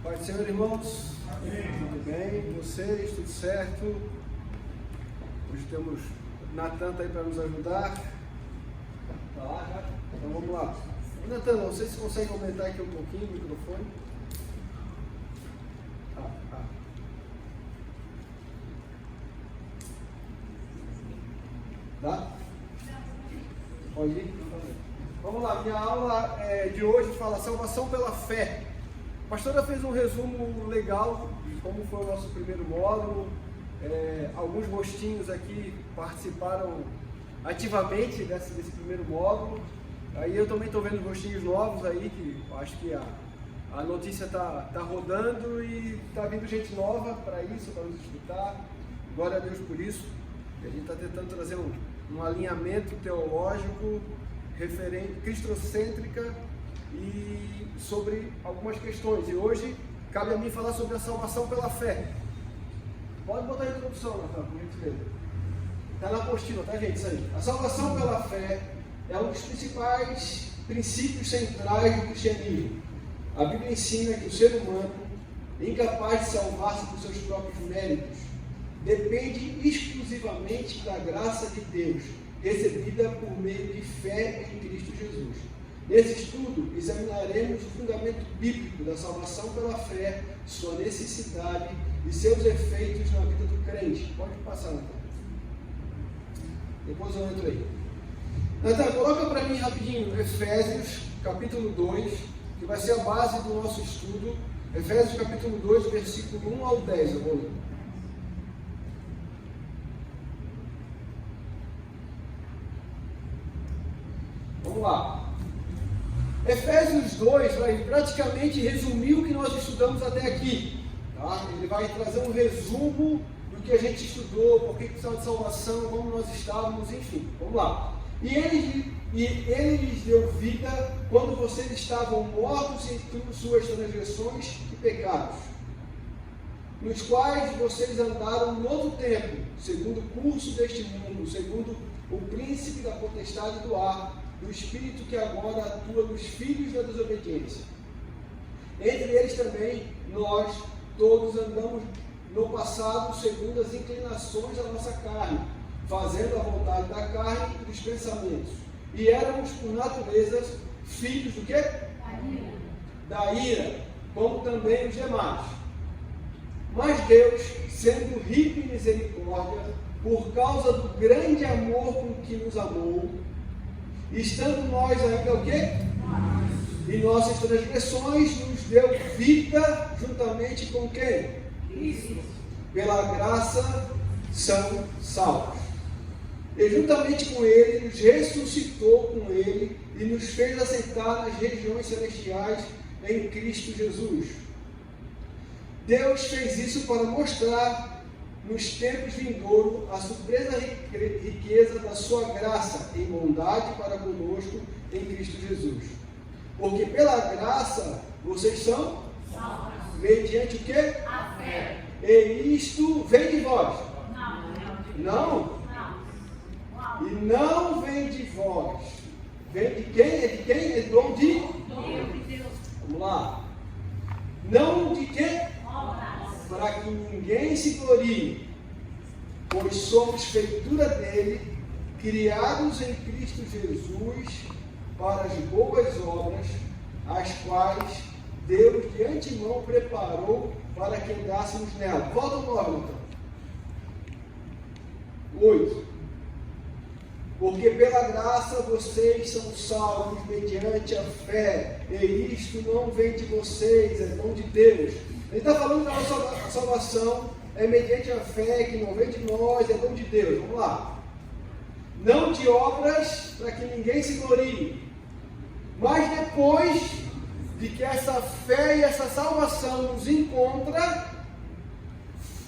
Paz do Senhor, irmãos. Amém. Tudo bem? Vocês, tudo certo? Hoje temos Natan aí para nos ajudar. Tá lá já? Então vamos lá. Natan, não sei se você consegue aumentar aqui um pouquinho o microfone. Dá? Pode ir? Vamos lá, minha aula de hoje fala salvação pela fé. A pastora fez um resumo legal de como foi o nosso primeiro módulo. Alguns rostinhos aqui participaram ativamente desse primeiro módulo. Aí eu também estou vendo rostinhos novos aí, que acho que a notícia está rodando e está vindo gente nova para isso, para nos escutar. Glória a Deus por isso. E a gente está tentando trazer um alinhamento teológico referente, cristocêntrica e sobre algumas questões. E hoje cabe a mim falar sobre a salvação pela fé. Pode botar a introdução, Natan, por gentileza. Está na apostila, tá, gente? Isso aí. A salvação pela fé é um dos principais princípios centrais do cristianismo. A Bíblia ensina que o ser humano, incapaz de salvar-se por seus próprios méritos, depende exclusivamente da graça de Deus, recebida por meio de fé em Cristo Jesus. Nesse estudo, examinaremos o fundamento bíblico da salvação pela fé, sua necessidade e seus efeitos na vida do crente. Pode passar, Natan. Depois eu entro aí. Natan, coloca para mim rapidinho Efésios, capítulo 2, que vai ser a base do nosso estudo. Efésios, capítulo 2, versículo 1 ao 10, eu vou ler. Vamos lá. Efésios 2 vai praticamente resumir o que nós estudamos até aqui. Tá? Ele vai trazer um resumo do que a gente estudou, por que precisava de salvação, como nós estávamos, enfim. Vamos lá. E ele lhes deu vida quando vocês estavam mortos em suas transgressões e pecados, nos quais vocês andaram no outro tempo, segundo o curso deste mundo, segundo o príncipe da potestade do ar, do Espírito que agora atua nos filhos da desobediência. Entre eles também, nós todos andamos no passado segundo as inclinações da nossa carne, fazendo a vontade da carne e dos pensamentos. E éramos, por natureza, filhos do quê? Da ira, como também os demais. Mas Deus, sendo rico em misericórdia, por causa do grande amor com que nos amou, estando nós ainda o quê? Em nossas transgressões, nos deu vida juntamente com quem? Cristo. Pela graça são salvos. E juntamente com Ele, nos ressuscitou com Ele e nos fez assentar nas regiões celestiais em Cristo Jesus. Deus fez isso para mostrar nos tempos vindouros a surpresa riqueza da sua graça em bondade para conosco em Cristo Jesus. Porque pela graça vocês são salvos. Mediante o quê? A fé. E isto vem de vós? Não? E não vem de vós. Vem de quem? É de quem? É dom de Deus. Vamos lá. Não de quem? Para que ninguém se glorie, pois somos feitura dele, criados em Cristo Jesus para as boas obras, as quais Deus de antemão preparou para que andássemos nela. Volta ao 9, então. 8. Porque pela graça vocês são salvos mediante a fé, e isto não vem de vocês, é dom de Deus. Ele está falando que a nossa salvação é mediante a fé, que não vem de nós, é dom de Deus. Vamos lá. Não de obras, para que ninguém se glorie. Mas depois de que essa fé e essa salvação nos encontra,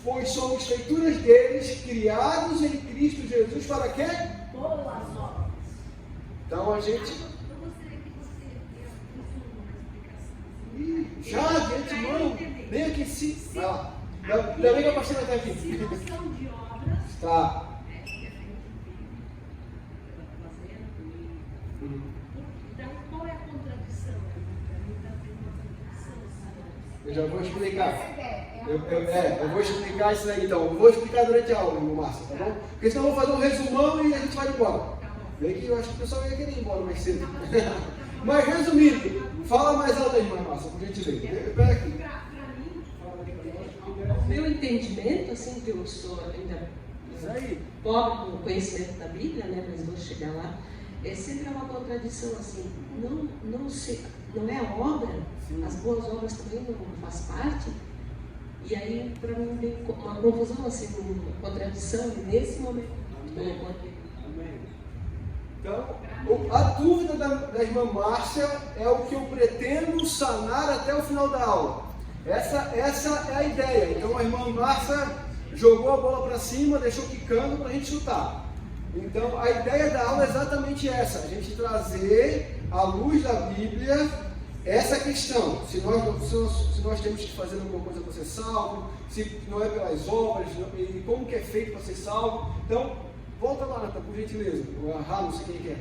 pois somos feituras deles, criados em Cristo Jesus, para quê? Boas obras. Então a gente... Já, de antemão, bem aqui sim. Vai lá. Ainda bem que a pastora está aqui. Se não são de obras, tá. Então, qual é a contradição? Para mim está tendo uma contradição. Eu já vou explicar. Eu vou explicar isso aí então. Eu vou explicar durante a aula, irmão Márcio, tá bom? Porque senão eu vou fazer um resumão e a gente vai embora. Bem que eu acho que o pessoal ia querer ir embora mais cedo. Mas resumindo, fala mais alto aí, irmã Márcia, por gentileza. Espera aqui. O meu entendimento, assim, que eu sou ainda pobre com o conhecimento da Bíblia, né, mas vou chegar lá, é sempre uma contradição, assim, não é a obra, as boas obras também não faz parte, e aí para mim vem uma confusão, assim, uma contradição nesse momento. Então, a dúvida da irmã Márcia é o que eu pretendo sanar até o final da aula. Essa é a ideia. Então a irmã Márcia jogou a bola para cima, deixou quicando para a gente chutar. Então a ideia da aula é exatamente essa, a gente trazer à luz da Bíblia essa questão, se nós temos que fazer alguma coisa para ser salvo, se não é pelas obras, e como que é feito para ser salvo. Então, volta lá, Nata, por gentileza. Não sei quem quer.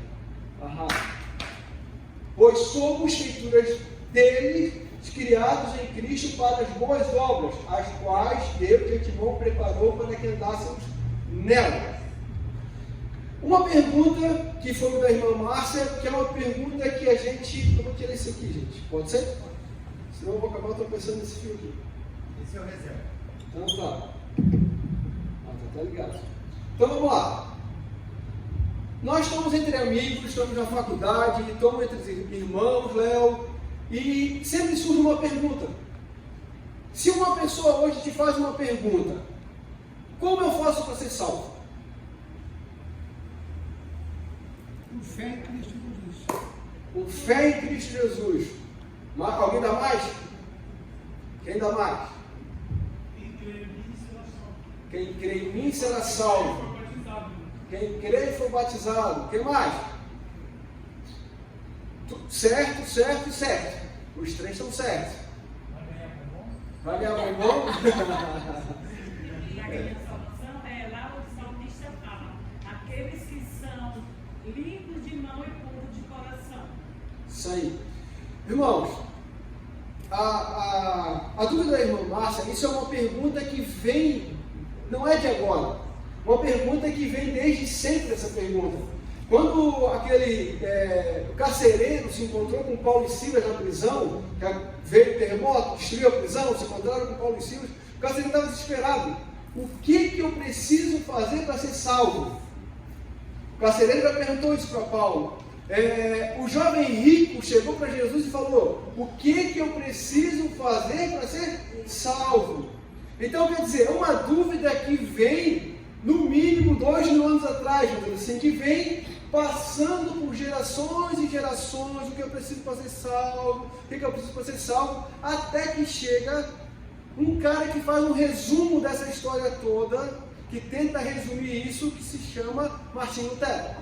Pois somos feituras dele, criados em Cristo para as boas obras, as quais Deus de antemão preparou para que andássemos nela. Uma pergunta que foi da irmã Márcia, que é uma pergunta que a gente... Eu vou tirar isso aqui, gente. Pode ser? Senão eu vou acabar tropeçando nesse fio aqui. Esse é o reserva. Então tá. Tá ligado. Então vamos lá. Nós estamos entre amigos, estamos na faculdade, estamos entre irmãos, Léo, e sempre surge uma pergunta. Se uma pessoa hoje te faz uma pergunta, como eu faço para ser salvo? Com fé em Cristo Jesus. Com fé em Cristo Jesus. Alguém dá mais? Quem dá mais? Quem crê em mim será salvo. Quem crê e for batizado. Quem mais? Certo. Os três estão certos. Vai ganhar bombom? E a minha solução é lá onde o salmista fala: aqueles que são limpos de mão e puros de coração. Isso aí. Irmãos, a dúvida da irmã Márcia, isso é uma pergunta que vem, não é de agora, uma pergunta que vem desde sempre essa pergunta. Quando o carcereiro se encontrou com Paulo e Silas na prisão, veio o terremoto, destruiu a prisão, se encontraram com Paulo e Silas, o carcereiro estava desesperado. O que eu preciso fazer para ser salvo? O carcereiro já perguntou isso para Paulo. O jovem rico chegou para Jesus e falou: o que eu preciso fazer para ser salvo? Então, quer dizer, é uma dúvida que vem, no mínimo 2000 anos atrás, assim, que vem passando por gerações e gerações, o que eu preciso para ser salvo, o que eu preciso para ser salvo, até que chega um cara que faz um resumo dessa história toda, que tenta resumir isso, que se chama Martinho Lutero.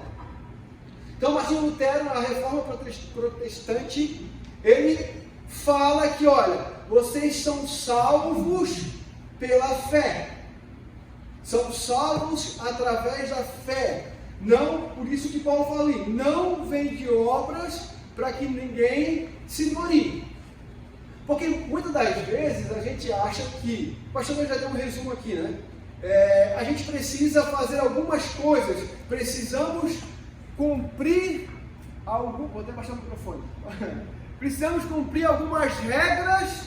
Então, Martinho Lutero, na Reforma Protestante, ele fala que, olha, vocês são salvos pela fé. São salvos através da fé. Não, por isso que Paulo fala ali, não vem de obras para que ninguém se glorie. Porque muitas das vezes a gente acha que, o pastor já deu um resumo aqui, né? A gente precisa fazer algumas coisas, precisamos cumprir vou até baixar o microfone. Precisamos cumprir algumas regras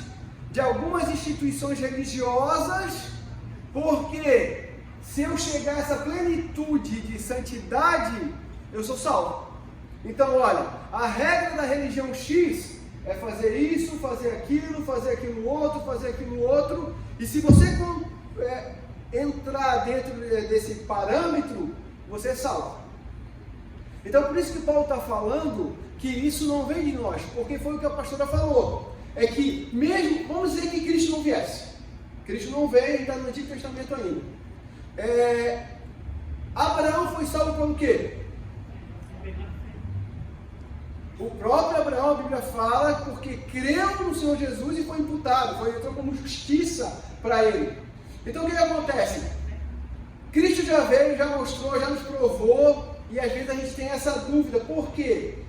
de algumas instituições religiosas, porque se eu chegar a essa plenitude de santidade, eu sou salvo. Então, olha, a regra da religião X é fazer isso, fazer aquilo outro, e se você entrar dentro desse parâmetro, você é salvo. Então, por isso que Paulo está falando que isso não vem de nós, porque foi o que a pastora falou. É que mesmo, vamos dizer que Cristo não viesse. Cristo não veio, está no Antigo Testamento ainda. Abraão foi salvo pelo quê? O próprio Abraão, a Bíblia fala, porque creu no Senhor Jesus e foi imputado, entrou como justiça para ele. Então o que acontece? Cristo já veio, já mostrou, já nos provou, e às vezes a gente tem essa dúvida, por quê?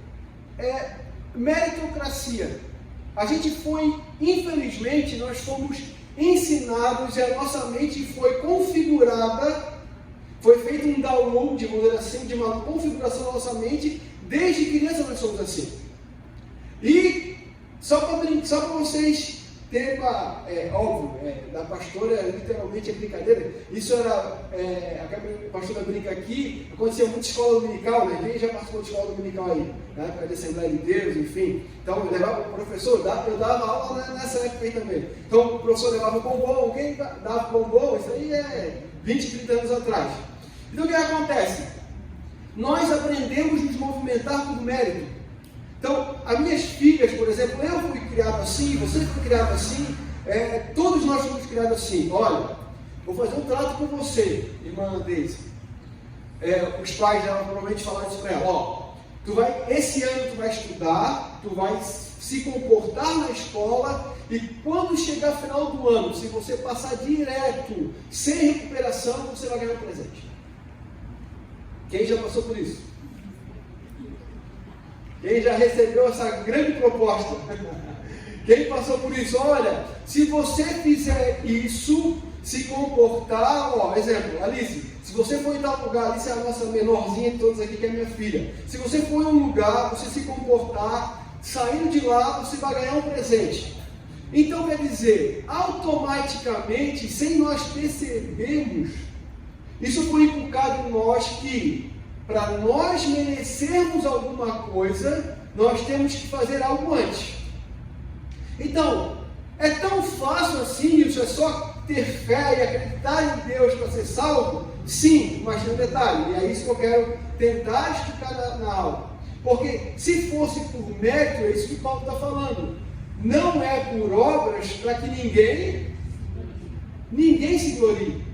Meritocracia. A gente foi, infelizmente, nós fomos ensinados e a nossa mente foi configurada, foi feito um download, vamos dizer assim, de uma configuração da nossa mente, desde criança nós somos assim. E só para vocês terem óbvio, da pastora, literalmente é brincadeira, isso era, a pastora brinca aqui, acontecia muito escola dominical, né? Quem já participou de escola dominical aí? Na época de Assembleia de Deus, enfim. Então, eu levava o professor, eu dava aula nessa época aí também. Então, o professor levava o bombom, quem dava o bombom? Isso aí é 20, 30 anos atrás. Então, o que acontece? Nós aprendemos a nos movimentar por mérito. Então, as minhas filhas, por exemplo, eu fui criado assim, você foi criado assim, todos nós fomos criados assim. Olha, vou fazer um trato com você, irmã Deise. Os pais dela provavelmente falaram isso para ela. Esse ano tu vai estudar, tu vai se comportar na escola e quando chegar final do ano, se você passar direto, sem recuperação, você vai ganhar um presente. Quem já passou por isso? Quem já recebeu essa grande proposta? Quem passou por isso? Olha, se você fizer isso, se comportar, exemplo, Alice, se você for em tal lugar, Alice é a nossa menorzinha de todos aqui, que é minha filha. Se você for em um lugar, você se comportar, saindo de lá, você vai ganhar um presente. Então, quer dizer, automaticamente, sem nós percebermos, isso foi inculcado em nós que, para nós merecermos alguma coisa, nós temos que fazer algo antes. Então, é tão fácil assim, isso é só ter fé e acreditar em Deus para ser salvo? Sim, mas tem um detalhe, e é isso que eu quero tentar explicar na aula. Porque se fosse por mérito, é isso que Paulo está falando. Não é por obras para que ninguém se glorie.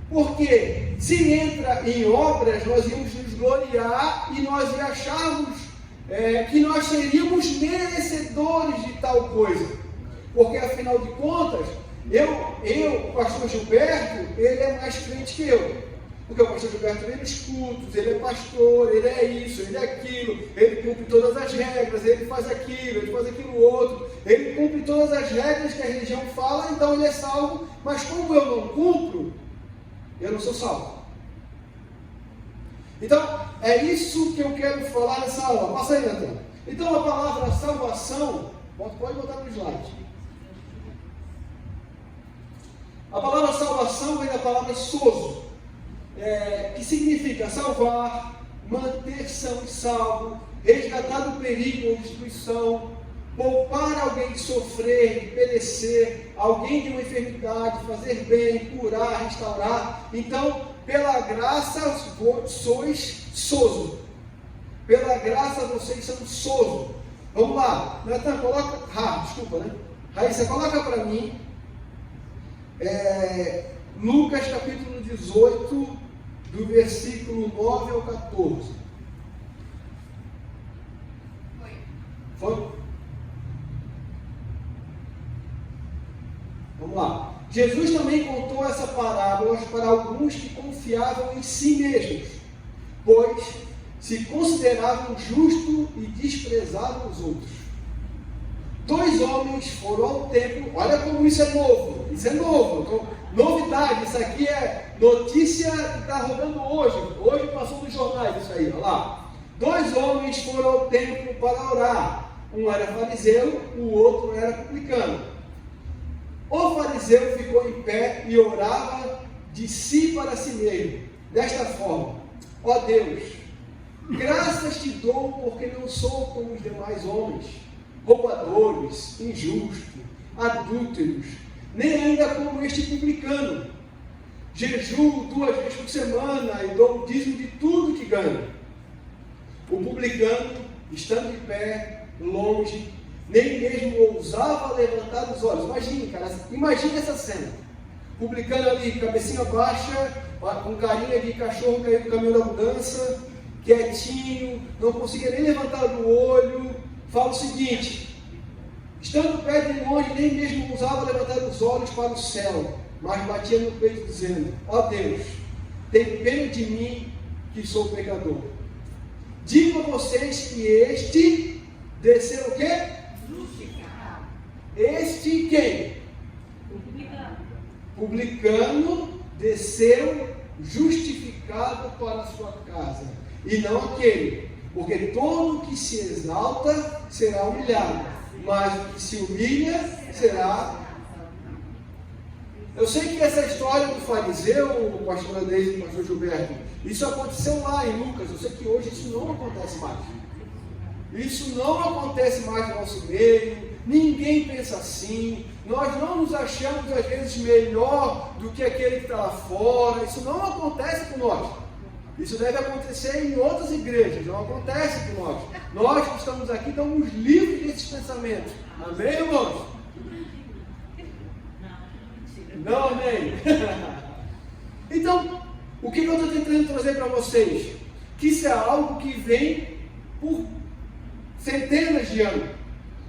Porque se entra em obras, nós íamos nos gloriar e nós ia acharmos que nós seríamos merecedores de tal coisa. Porque afinal de contas, o pastor Gilberto, ele é mais crente que eu. Porque o pastor Gilberto vem nos cultos, ele é pastor, ele é isso, ele é aquilo, ele cumpre todas as regras, ele faz aquilo outro, ele cumpre todas as regras que a religião fala, então ele é salvo, mas como eu não cumpro, eu não sou salvo. Então, é isso que eu quero falar nessa aula. Passa aí, Antônio. Então, a palavra salvação, pode botar no slide. A palavra salvação vem da palavra sozo, que significa salvar, manter são e salvo, resgatar do perigo ou destruição, poupar alguém de sofrer, de perecer, alguém de uma enfermidade, fazer bem, curar, restaurar. Então, pela graça sois sozo. Pela graça vocês são sozo. Vamos lá. Natan, coloca. Raíssa, coloca para mim. Lucas capítulo 18, do versículo 9 ao 14. Foi? Vamos lá. Jesus também contou essa parábola para alguns que confiavam em si mesmos, pois se consideravam justos e desprezavam os outros. 2 homens foram ao templo. Olha como isso é novo. Isso é novo. Então, novidade. Isso aqui é notícia que está rodando hoje. Hoje passou nos jornais isso aí. Olha lá. 2 homens foram ao templo para orar. Um era fariseu, o outro era publicano. O fariseu ficou em pé e orava de si para si mesmo, desta forma: ó Deus, graças te dou porque não sou como os demais homens, roubadores, injustos, adúlteros, nem ainda como este publicano. Jejuo 2 vezes por semana e dou o dízimo de tudo que ganho. O publicano, estando de pé, longe, nem mesmo ousava levantar os olhos. Imagina essa cena. Publicano ali, cabecinha baixa, com carinha de cachorro caindo no caminho da mudança, quietinho, não conseguia nem levantar o olho. Fala o seguinte: estando perto de longe, nem mesmo ousava levantar os olhos para o céu, mas batia no peito dizendo: ó Deus, tem pena de mim que sou pecador. Digo a vocês que este desceu o quê? este quem? Publicano desceu justificado para a sua casa, e não aquele, porque todo que se exalta será humilhado, mas o que se humilha será. Eu sei que essa história do fariseu, o pastor Andrés e o pastor Gilberto, isso aconteceu lá em Lucas. Eu sei que hoje isso não acontece mais. Isso não acontece mais no nosso meio. Ninguém pensa assim. Nós não nos achamos às vezes melhor do que aquele que está lá fora. Isso não acontece com nós. Isso deve acontecer em outras igrejas. Não acontece com nós. Nós que estamos aqui estamos livres desses pensamentos. Amém, irmãos? Não, amém? Então, o que eu estou tentando trazer para vocês? Que isso é algo que vem por centenas de anos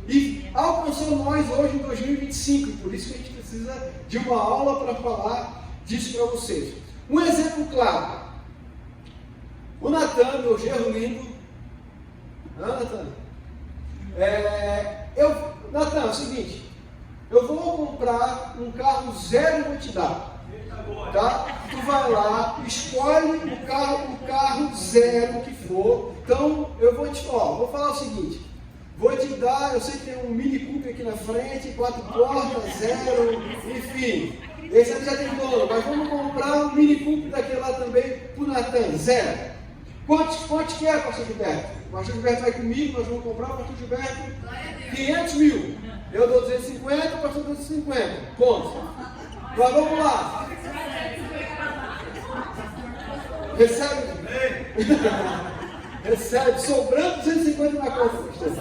e alcançou nós hoje em 2025. Por isso que a gente precisa de uma aula para falar disso para vocês. Um exemplo claro: o Natan, meu genro lindo. Natan? Natan, é o seguinte: eu vou comprar um carro zero e vou te dar, tá? Tu vai lá, escolhe o carro zero que for. Então eu vou falar o seguinte: vou te dar, eu sei que tem um Mini Cooper aqui na frente, 4 portas, zero, enfim, esse aqui já tem dono, mas vamos comprar um Mini Cooper daquele lá também pro Natan, zero. Quantos que é, pastor Gilberto? O pastor Gilberto vai comigo, nós vamos comprar, pastor Gilberto, 500 mil. Eu dou 250, o pastor 250. Ponto. Mas vamos lá. Recebe. Recebe. Sobrando 250 na conta, pastor.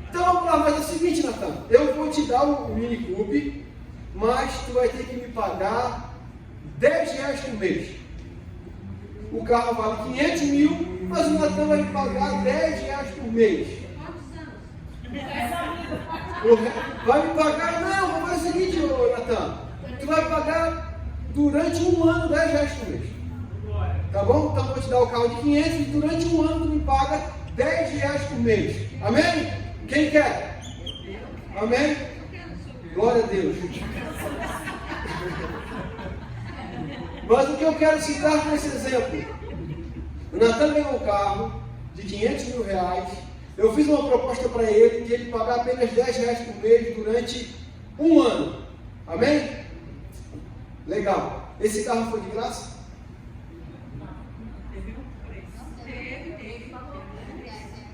Então vamos lá, mas é o seguinte, Natan. Eu vou te dar o Mini Cooper, mas tu vai ter que me pagar R$10 por mês. O carro vale 500 mil, mas o Natan vai me pagar R$10 por mês. Vai me pagar? Não, vou fazer o seguinte, Natan. Tu vai pagar durante um ano R$10 por mês. Tá bom? Então eu vou te dar o carro de 500 e durante um ano tu me paga R$10 por mês. Amém? Quem quer? Amém? Glória a Deus. Mas o que eu quero citar com esse exemplo: o Natan ganhou um carro de 500 mil reais. Eu fiz uma proposta para ele de ele pagar apenas R$10 por mês durante um ano. Amém? Legal. Esse carro foi de graça?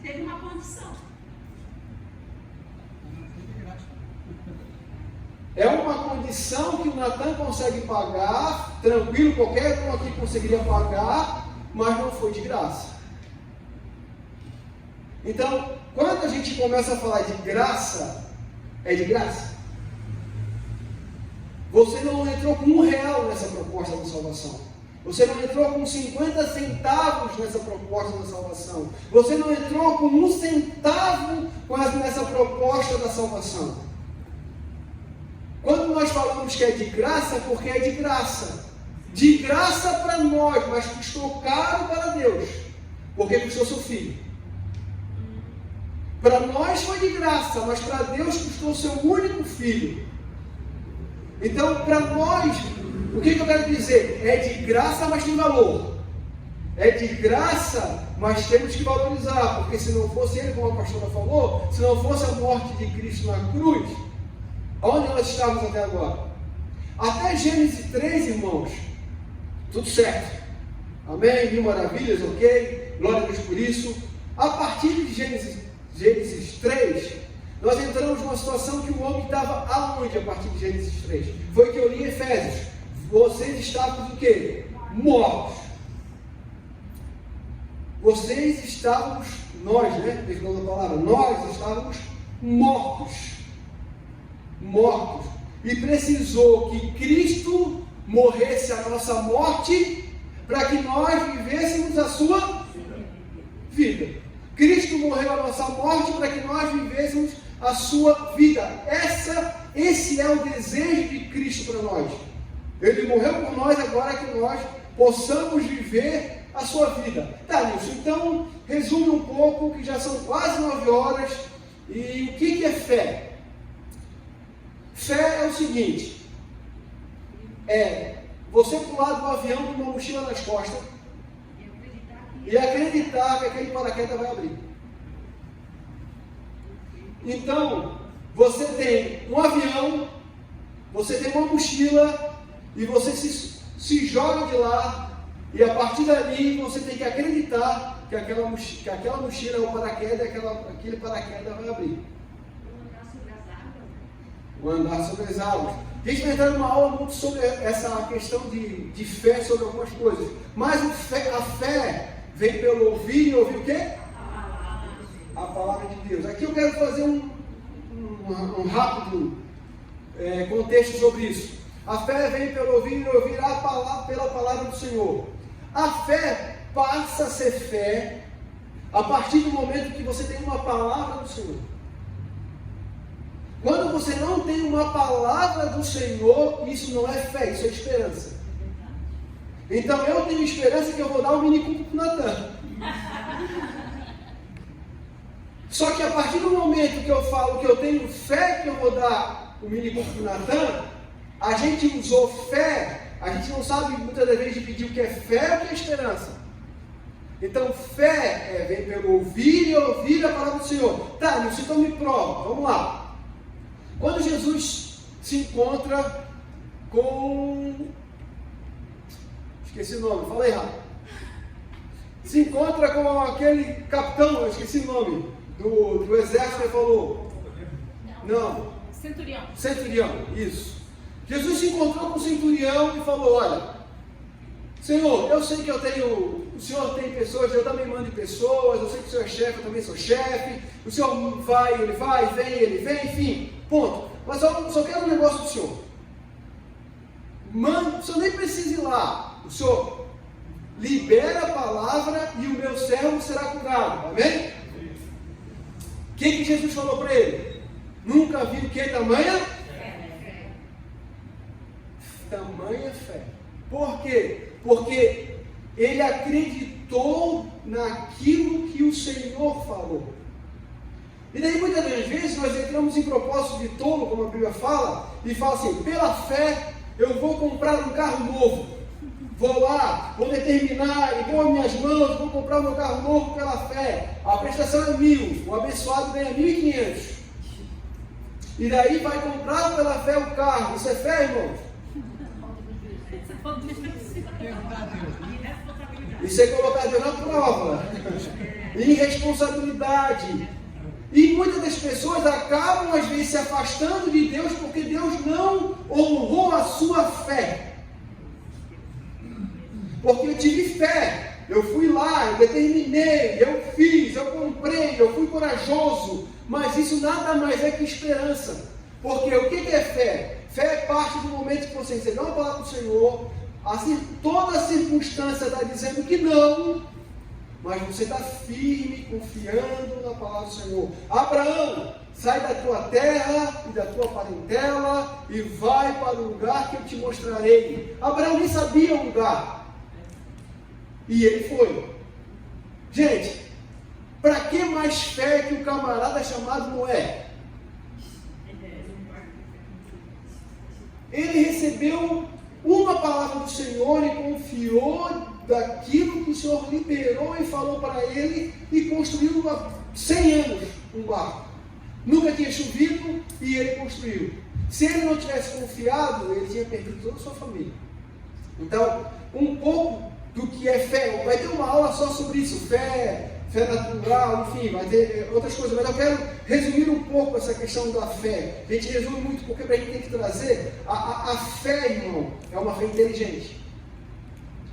Teve uma condição. É uma condição que o Natan consegue pagar, tranquilo, qualquer um aqui conseguiria pagar, mas não foi de graça. Então, quando a gente começa a falar de graça, é de graça. Você não entrou com R$1 nessa proposta da salvação. Você não entrou com 50 centavos nessa proposta da salvação. Você não entrou com 1 centavo nessa proposta da salvação. Quando nós falamos que é de graça, é porque é de graça. De graça para nós, mas custou caro para Deus, porque custou seu filho. Para nós foi de graça, mas para Deus custou seu único filho. Então, para nós, o que eu quero dizer? É de graça, mas tem valor. É de graça, mas temos que valorizar, porque se não fosse ele, como a pastora falou, se não fosse a morte de Cristo na cruz, aonde nós estávamos até agora? Até Gênesis 3, irmãos, tudo certo. Amém? Mil maravilhas, ok? Glória a Deus por isso. A partir de Gênesis 3, nós entramos numa situação que o homem estava aonde a partir de Gênesis 3? Foi o que eu li em Efésios. Vocês estavam o quê? Mortos. Vocês estávamos, nós, né? Perdão da palavra, nós estávamos mortos. Mortos. E precisou que Cristo morresse a nossa morte para que nós vivêssemos a sua vida. Cristo morreu a nossa morte para que nós vivêssemos a sua vida. Esse é o desejo de Cristo para nós. Ele morreu por nós agora que nós possamos viver a sua vida. Tá, Nilson, então resume um pouco, que já são quase 9 horas E o que é fé? Fé é o seguinte, é você pular do avião com uma mochila nas costas e acreditar que aquele paraquedas vai abrir. Então, você tem um avião, você tem uma mochila e você se joga de lá e a partir dali você tem que acreditar que aquela mochila é um paraquedas e aquele paraquedas vai abrir. O andar sobre as águas. A gente vai entrar numa aula muito sobre essa questão de fé, sobre algumas coisas. Mas a fé vem pelo ouvir e ouvir o quê? A palavra de Deus. Aqui eu quero fazer um rápido contexto sobre isso. A fé vem pelo ouvir e ouvir pela palavra do Senhor. A fé passa a ser fé a partir do momento que você tem uma palavra do Senhor. Quando você não tem uma palavra do Senhor, isso não é fé, isso é esperança. Então eu tenho esperança que eu vou dar um mini culto para o Natan. Só que a partir do momento que eu falo que eu tenho fé que eu vou dar o mini culto para o Natan, a gente usou fé, a gente não sabe muitas das vezes dividir o que é fé e o que é esperança. Então fé vem pelo ouvir e ouvir a palavra do Senhor. Tá, Nilson, então me prova, vamos lá. Quando Jesus se encontra com... Esqueci o nome, falei errado. Se encontra com aquele capitão, eu esqueci o nome, do exército, ele falou... Não. Centurião, isso. Jesus se encontrou com o centurião e falou, olha, Senhor, eu sei que o Senhor tem pessoas, eu também mando pessoas, eu sei que o Senhor é chefe, eu também sou chefe, o Senhor vai, ele vem, enfim, ponto. Mas eu só quero um negócio do Senhor. Mano, o Senhor nem precisa ir lá, o Senhor libera a palavra e o meu servo será curado, amém? O que Jesus falou para ele? Nunca vi o que? Tamanha fé. Por quê? Porque ele acreditou naquilo que o Senhor falou. E daí muitas das vezes nós entramos em propósito de tolo, como a Bíblia fala, e fala assim, pela fé eu vou comprar um carro novo. Vou lá, vou determinar, e com as minhas mãos, vou comprar meu carro novo pela fé. A prestação é 1.000, o abençoado ganha 1.500. E daí vai comprar pela fé o carro. Isso é fé, irmãos? Isso é colocar Deus na prova. Irresponsabilidade. E muitas das pessoas acabam às vezes se afastando de Deus porque Deus não honrou a sua fé. Porque eu tive fé, eu fui lá, eu determinei, eu fiz, eu comprei, eu fui corajoso. Mas isso nada mais é que esperança. Porque o que é fé? Fé é parte do momento que você recebeu a palavra do Senhor, assim, toda a circunstância está dizendo que não, mas você está firme, confiando na palavra do Senhor. Abraão, sai da tua terra e da tua parentela e vai para o lugar que eu te mostrarei. Abraão nem sabia o lugar. E ele foi. Gente, para que mais fé que o camarada chamado Noé? Ele recebeu uma palavra do Senhor e confiou daquilo que o Senhor liberou e falou para ele e construiu há 100 anos um barco. Nunca tinha chovido e ele construiu. Se ele não tivesse confiado, ele tinha perdido toda a sua família. Então, um pouco do que é fé, vai ter uma aula só sobre isso, fé natural, enfim, vai ter outras coisas, mas eu quero resumir um pouco essa questão da fé. A gente resume muito porque a gente tem que trazer a fé, irmão, é uma fé inteligente,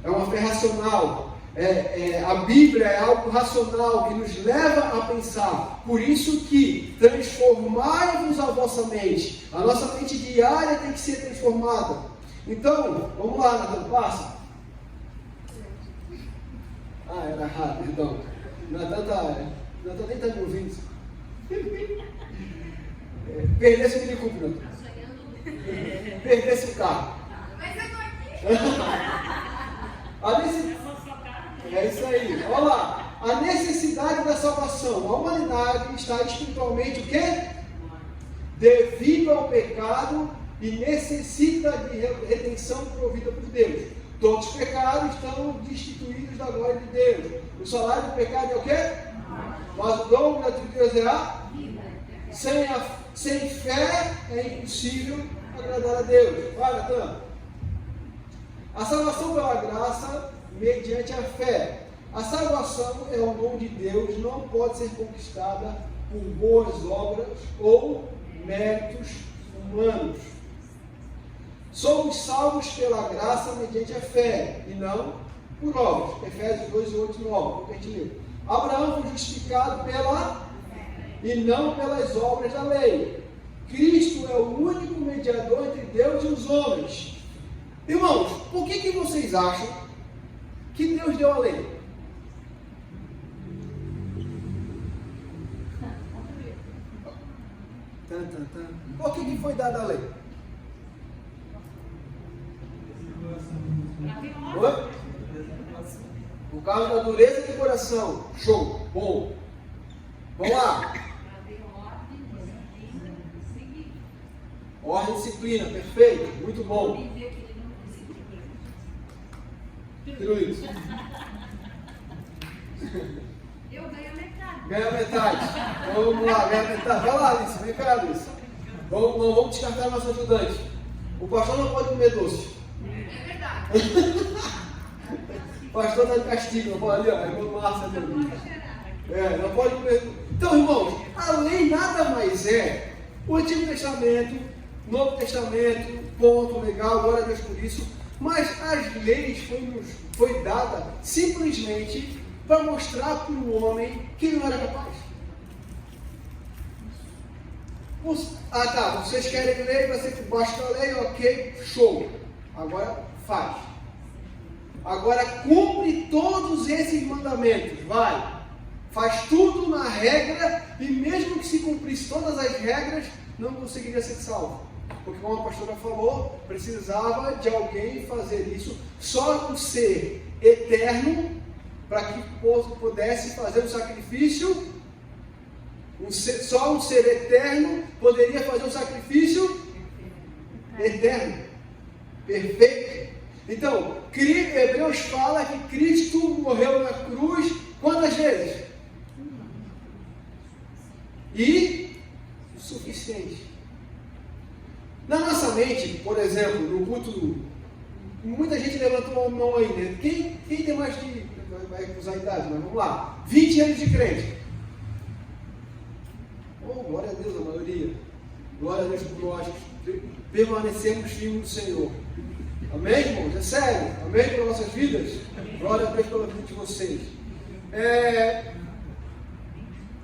é uma fé racional, a Bíblia é algo racional que nos leva a pensar. Por isso que transformai-vos a vossa mente, a nossa mente diária tem que ser transformada. Então, vamos lá, Natan, passa. Era rápido, perdão. Natan nem está me ouvindo. Perdesse o minicúpio, Natan. Perdesse o carro. Mas eu estou aqui. É isso aí, olha lá. a necessidade da salvação. A humanidade está espiritualmente o quê? Devido ao pecado e necessita de redenção provida por Deus. Todos os pecados estão destituídos da glória de Deus. O salário do pecado é o quê? Mas o dom de Deus é a vida. Sem fé é impossível agradar a Deus. Vai, Natan. A salvação pela graça mediante a fé. A salvação é o dom de Deus, não pode ser conquistada por boas obras ou méritos humanos. Somos salvos pela graça mediante a fé, e não por obras. Efésios 2, 8 e 9, que a gente leu. Abraão foi justificado pela e não pelas obras da lei. Cristo é o único mediador entre Deus e os homens. Irmãos, por que vocês acham que Deus deu a lei? Por que foi dada a lei? Oi? Por causa da dureza de coração. Show, bom. Vamos lá. Ordem e disciplina, perfeito, muito bom. Luiz. Eu ganho a metade. Ganha metade. Então vamos lá, ganha metade. Vai lá, Alice, vem cá, Alice. Não vamos descartar nosso ajudante. O pastor não pode comer doce. É verdade. O pastor está de castigo, não pode, ó, irmão Márcio também. Não pode comer. Então, irmãos, a lei nada mais é o Antigo Testamento, Novo Testamento, ponto, legal, glória a Deus por isso. Mas as leis foi dada simplesmente para mostrar para o homem que ele não era capaz. Vocês querem lei, vai ser por baixo da lei, ok, show. Agora faz. Agora cumpre todos esses mandamentos, vai. Faz tudo na regra, e mesmo que se cumprisse todas as regras, não conseguiria ser salvo. Porque, como a pastora falou, precisava de alguém fazer isso, só um ser eterno, para que pudesse fazer um sacrifício. Só um ser eterno poderia fazer um sacrifício eterno, perfeito. Então, Hebreus fala que Cristo morreu na cruz quantas vezes? E o suficiente. Na nossa mente, por exemplo, no culto, muita gente levantou a mão aí, né? Quem tem mais de, vai usar a idade, mas vamos lá, 20 anos de crente. Oh, glória a Deus, a maioria. Glória a Deus por nós permanecemos firmes no Senhor. Amém, irmãos? É sério. Amém por nossas vidas? Glória a Deus pela vida de vocês.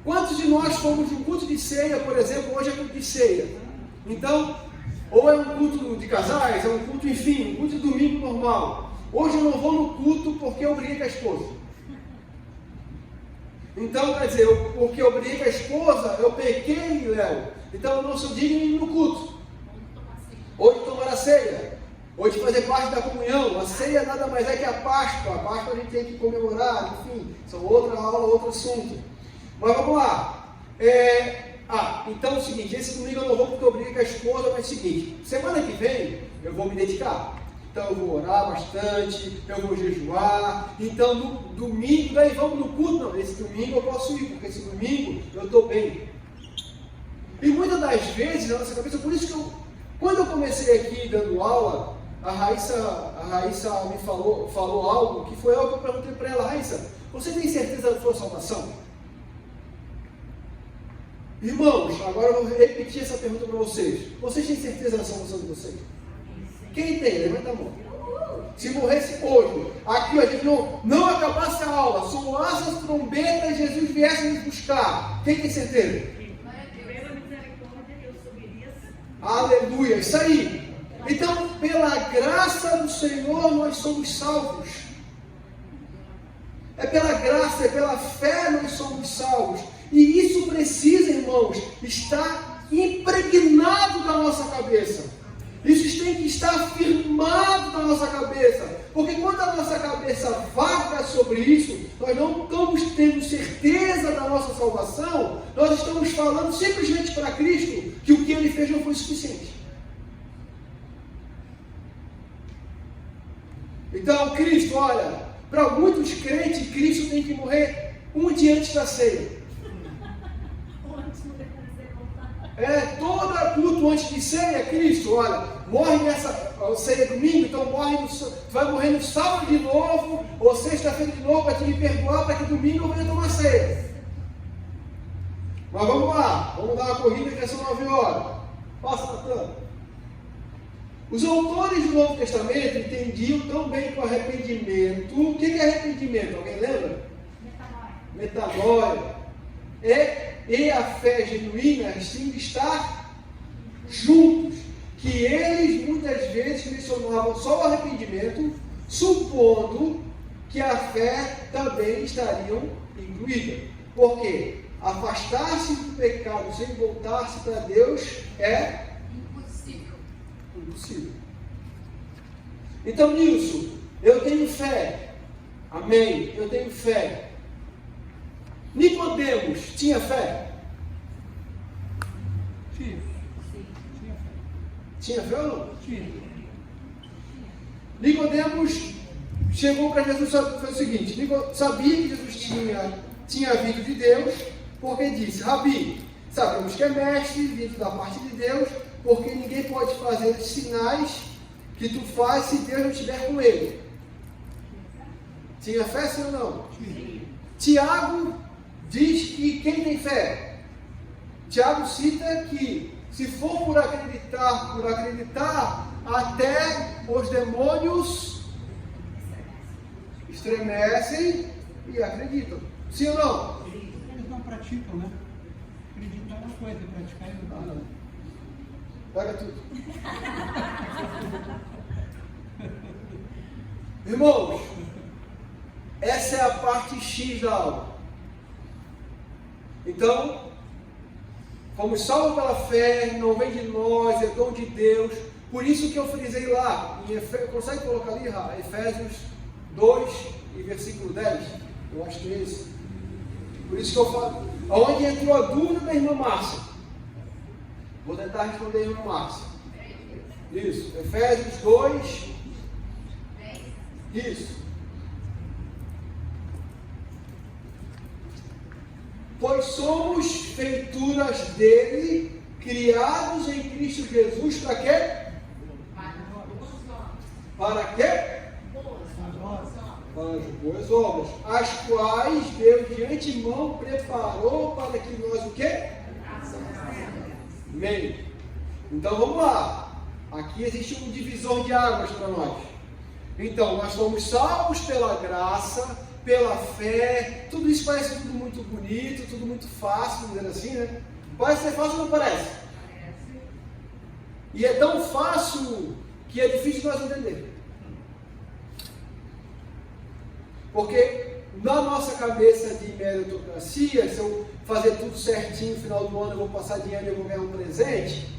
Quantos de nós fomos no culto de ceia, por exemplo? Hoje é culto de ceia. Então, ou é um culto de casais, é um culto, enfim, um culto de domingo normal. Hoje eu não vou no culto porque eu briguei com a esposa. Então, quer dizer, porque eu briguei com a esposa, eu pequei, Léo. Então eu não sou digno de ir no culto. Ou de tomar a ceia. Ou de fazer parte da comunhão. A ceia nada mais é que a Páscoa. A Páscoa a gente tem que comemorar, enfim. São outra aula, outro assunto. Mas vamos lá. Então é o seguinte, esse domingo eu não vou porque eu briguei com a esposa, mas é o seguinte, semana que vem eu vou me dedicar. Então eu vou orar bastante, eu vou jejuar. Então no domingo, daí vamos no culto. Não, esse domingo eu posso ir, porque esse domingo eu estou bem. E muitas das vezes na nossa cabeça, por isso que quando eu comecei aqui dando aula, a Raíssa me falou algo, que foi algo que eu perguntei para ela: Raíssa, você tem certeza da sua salvação? Irmãos, agora eu vou repetir essa pergunta para vocês. Vocês têm certeza da salvação de vocês? Quem tem? Levanta a mão. Se morresse hoje, aqui a gente não acabasse a aula, soasse as trombetas e Jesus viesse nos buscar. Quem tem certeza? Pela misericórdia eu subiria. Aleluia, isso aí. Então, pela graça do Senhor nós somos salvos. É pela graça, é pela fé nós somos salvos. E isso precisa, irmãos, estar impregnado da nossa cabeça. Isso tem que estar firmado na nossa cabeça. Porque quando a nossa cabeça vaga sobre isso, nós não estamos tendo certeza da nossa salvação, nós estamos falando simplesmente para Cristo que o que Ele fez não foi suficiente. Então, Cristo, olha, para muitos crentes, Cristo tem que morrer um dia antes da ceia. Toda culto antes de ceia, Cristo, olha, morre nessa ceia domingo, então tu vai morrer no sábado de novo, ou sexta-feira de novo, para te me perdoar, para que domingo eu venha tomar ceia. Mas vamos lá, vamos dar uma corrida que são 9 horas. Passa, Natan. Os autores do Novo Testamento entendiam tão bem que o arrependimento. O que é arrependimento? Alguém lembra? Metanoia. E a fé genuína têm de estar juntos. Que eles muitas vezes mencionavam só o arrependimento, supondo que a fé também estariam incluída. Por quê? Afastar-se do pecado sem voltar-se para Deus é impossível. Então, Nilson, eu tenho fé. Amém. Eu tenho fé. Nicodemos tinha fé? Tinha fé ou não? Tinha. Nicodemos chegou para Jesus e foi o seguinte: sabia que Jesus tinha vindo de Deus, porque disse: Rabi, sabemos que é mestre, vindo da parte de Deus, porque ninguém pode fazer os sinais que tu fazes se Deus não estiver com ele. Tinha fé, sim ou não? Sim. Tiago diz que quem tem fé? Tiago cita que se for por acreditar, até os demônios estremecem e acreditam. Sim ou não? Eles não praticam, né? Acreditar é uma coisa, praticar é outra. Pega tudo. Irmãos, essa é a parte X da aula. Então, fomos salvos pela fé, não vem de nós, é dom de Deus. Por isso que eu frisei lá, consegue colocar ali, Efésios 2 e versículo 10? Eu acho que é esse. Por isso que eu falo, aonde entrou a dúvida da irmã Márcia. Vou tentar responder a irmã Márcia. Isso, Efésios 2. Isso. Pois somos feituras dele, criados em Cristo Jesus, para quê? Para quê? Para as boas obras, as quais Deus de antemão preparou para que nós o quê? Amém. Então vamos lá. Aqui existe um divisor de águas para nós. Então, nós somos salvos pela graça, pela fé. Tudo isso parece tudo muito bonito, tudo muito fácil, vamos dizer assim, né? Parece ser fácil ou não parece? E é tão fácil que é difícil nós entender. Porque na nossa cabeça de meritocracia, se eu fazer tudo certinho no final do ano, eu vou passar dinheiro e eu vou ganhar um presente.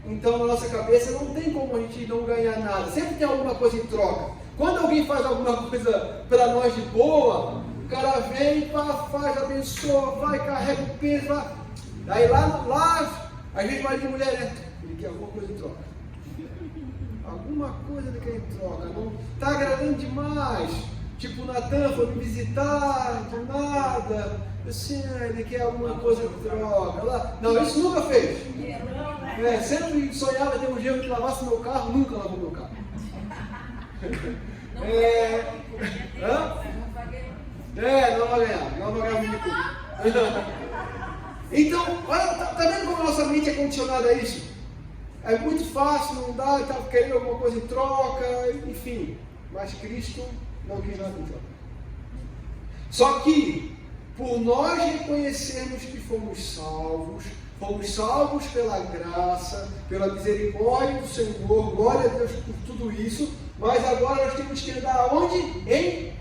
Então na nossa cabeça não tem como a gente não ganhar nada. Sempre tem alguma coisa em troca. Quando alguém faz alguma coisa para nós de boa, o cara vem, faz, abençoa, vai, carrega o peso, vai. Aí lá a gente vai de mulher, né? Ele quer alguma coisa em troca. Alguma coisa ele quer em troca. Não está agradando demais. Tipo, o Natan foi me visitar, de nada. Assim, ele quer alguma coisa em troca. Não, isso nunca fez. Sempre sonhava ter um dia que lavasse meu carro, nunca lavou meu carro. Não vai ganhar o mico. Então, olha, tá vendo como a nossa mente é condicionada a isso? É muito fácil, não dá, está querendo alguma coisa em troca, enfim. Mas Cristo não quis nada em troca. Só que, por nós reconhecermos que fomos salvos pela graça, pela misericórdia do Senhor, glória a Deus por tudo isso, mas agora nós temos que andar aonde? Em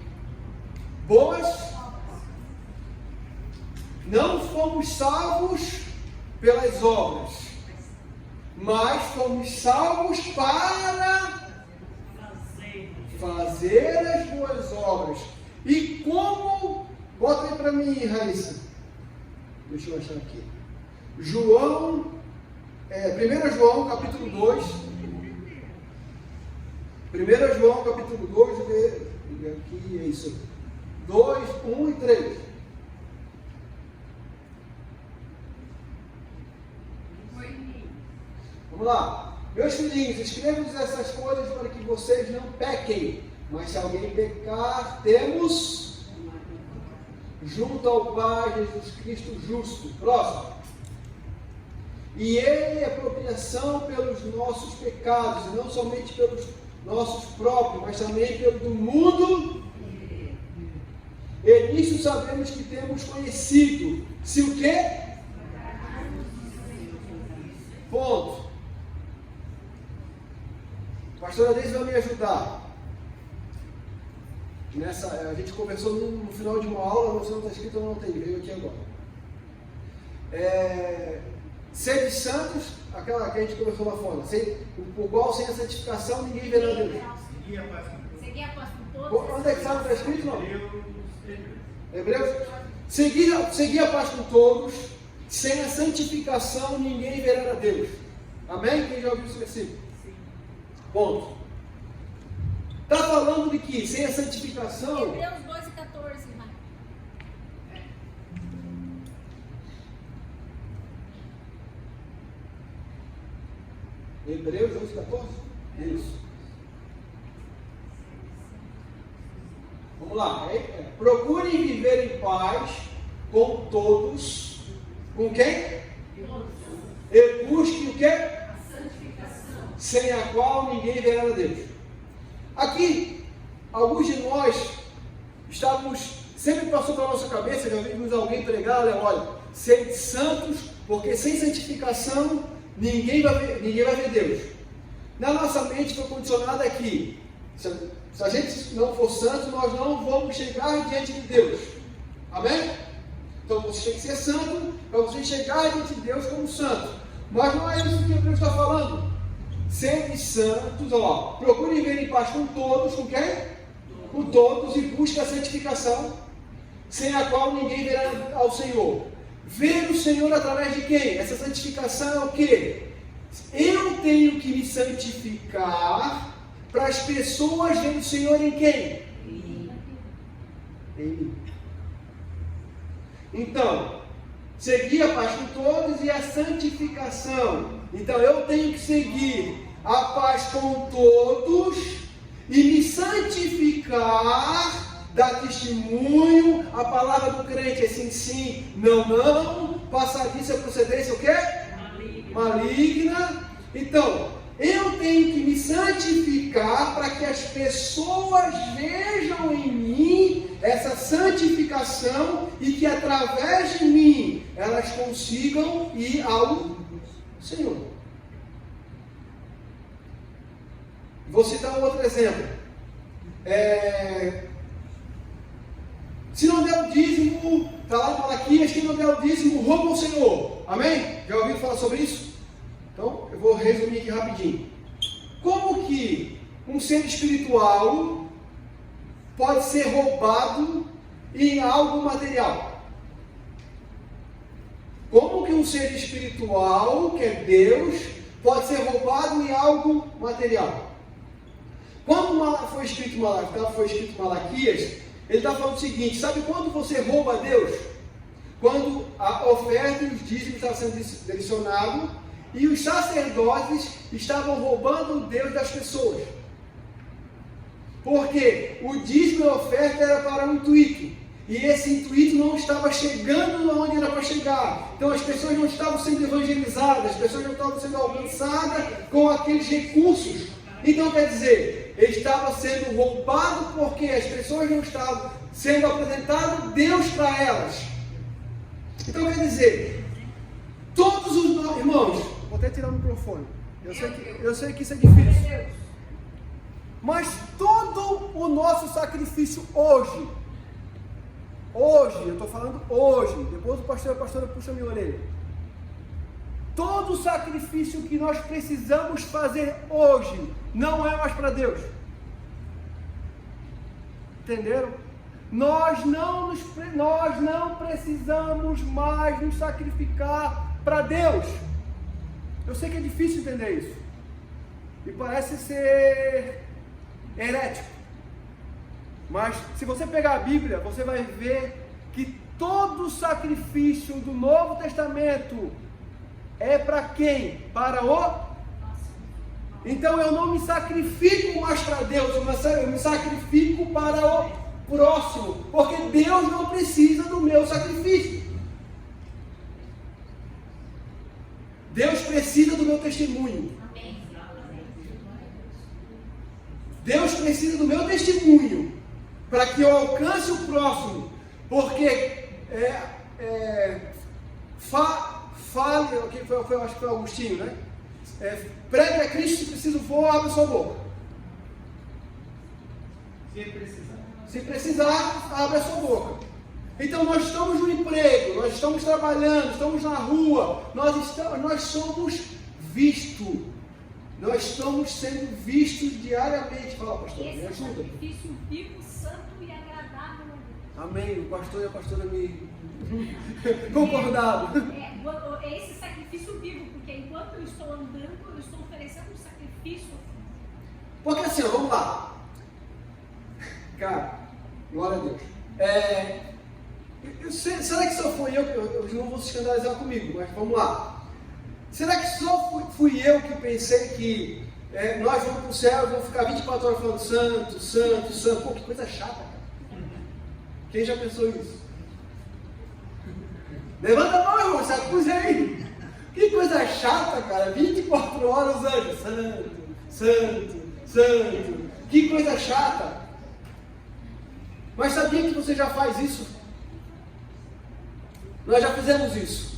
boas. Não fomos salvos pelas obras, mas fomos salvos para fazer as boas obras. E como? Bota aí para mim, Raíssa. Deixa eu achar aqui. 1 João capítulo 2. 1 João capítulo 2, vê aqui, é isso. 2, 1 e 3. Vamos lá. Meus filhinhos, escrevo-lhes essas coisas para que vocês não pequem. Mas se alguém pecar, temos junto ao Pai Jesus Cristo justo. Próximo. E Ele é propiciação pelos nossos pecados, e não somente pelos nossos próprios, mas também pelo do mundo. E nisso sabemos que temos conhecido. Se o quê? Ponto. A pastora Deise vai me ajudar. A gente conversou no final de uma aula, você não está escrito, eu não tenho, veio aqui agora. Sede santos, aquela que a gente conversou lá fora, o qual sem a santificação ninguém verá Deus. Seguir a paz com todos. Onde é que está escrito? Não? Hebreus? Seguir a paz com todos, sem a santificação ninguém verá a Deus. Amém? Quem já ouviu esse versículo? Ponto. Está falando de que sem a santificação. Hebreus 2 e 14, irmão. Hebreus 2 e 14? Isso. Vamos lá. Procurem viver em paz com todos. Com quem? E busquem o quê? A santificação. Sem a qual ninguém verá a Deus. Aqui, alguns de nós sempre passou pela nossa cabeça, já vimos alguém pregar, olha, sede santos, porque sem santificação ninguém vai ver Deus. Na nossa mente foi condicionado aqui, se a gente não for santo, nós não vamos chegar diante de Deus. Amém? Então você tem que ser santo, para você chegar diante de Deus como santo. Mas não é isso que Deus está falando. Sede santos, procure viver em paz com todos, com quem? Com todos, e busque a santificação, sem a qual ninguém verá ao Senhor. Ver o Senhor através de quem? Essa santificação é o quê? Eu tenho que me santificar para as pessoas verem o Senhor em quem? Em mim. Então, seguir a paz com todos e a santificação. Então eu tenho que seguir a paz com todos e me santificar, dar testemunho, a palavra do crente é sim, sim, não, não, passadiça, procedência o quê? Maligna. Então, eu tenho que me santificar para que as pessoas vejam em mim essa santificação e que através de mim elas consigam ir ao Senhor. Vou citar um outro exemplo. Se não der o dízimo, está lá em Malaquias, quem não der o dízimo rouba o Senhor. Amém? Já ouviram falar sobre isso? Então, eu vou resumir aqui rapidinho. Como que um ser espiritual pode ser roubado em algo material? Como que um ser espiritual, que é Deus, pode ser roubado em algo material? Quando foi escrito Malaquias, ele está falando o seguinte: sabe quando você rouba a Deus? Quando a oferta e os dízimos estavam sendo direcionados e os sacerdotes estavam roubando Deus das pessoas. Porque o dízimo e a oferta era para um intuito. E esse intuito não estava chegando onde era para chegar. Então as pessoas não estavam sendo evangelizadas, as pessoas não estavam sendo alcançadas com aqueles recursos. Então quer dizer, ele estava sendo roubado porque as pessoas não estavam sendo apresentado Deus para elas. Então quer dizer, todos os irmãos, vou até tirar o microfone. Eu sei que isso é difícil. Mas todo o nosso sacrifício hoje, eu estou falando hoje, depois a pastora puxa a minha orelha. todo sacrifício que nós precisamos fazer hoje não é mais para Deus. Entenderam? Nós não precisamos mais nos sacrificar para Deus. Eu sei que é difícil entender isso. E parece ser herético. Mas se você pegar a Bíblia, você vai ver que todo sacrifício do Novo Testamento é para quem? Para o... Então eu não me sacrifico mais para Deus, eu me sacrifico para o próximo, porque Deus não precisa do meu sacrifício. Deus precisa do meu testemunho. Deus precisa do meu testemunho para que eu alcance o próximo, porque acho que foi Agostinho, né? Pregue a Cristo, se preciso for, abre sua boca. Se precisar, abre a sua boca. Então nós estamos no emprego, nós estamos trabalhando, estamos na rua, nós somos vistos. Nós estamos sendo vistos diariamente. Fala, pastor, me ajuda. Esse sacrifício vivo, santo e agradável. Amém. O pastor e a pastora me concordaram. Esse sacrifício vivo, porque enquanto eu estou andando, eu estou oferecendo um sacrifício. Porque assim, vamos lá. Cara, glória a Deus. Será que só foi eu não vou se escandalizar comigo, mas vamos lá. Será que só fui eu que pensei que nós vamos para o céu e vamos ficar 24 horas falando santo, santo, santo? Pô, que coisa chata, cara. Quem já pensou isso? Levanta a mão, irmão, sacude aí. Que coisa chata, cara. 24 horas os anjos. Santo, santo, santo. Que coisa chata. Mas sabia que você já faz isso? Nós já fizemos isso.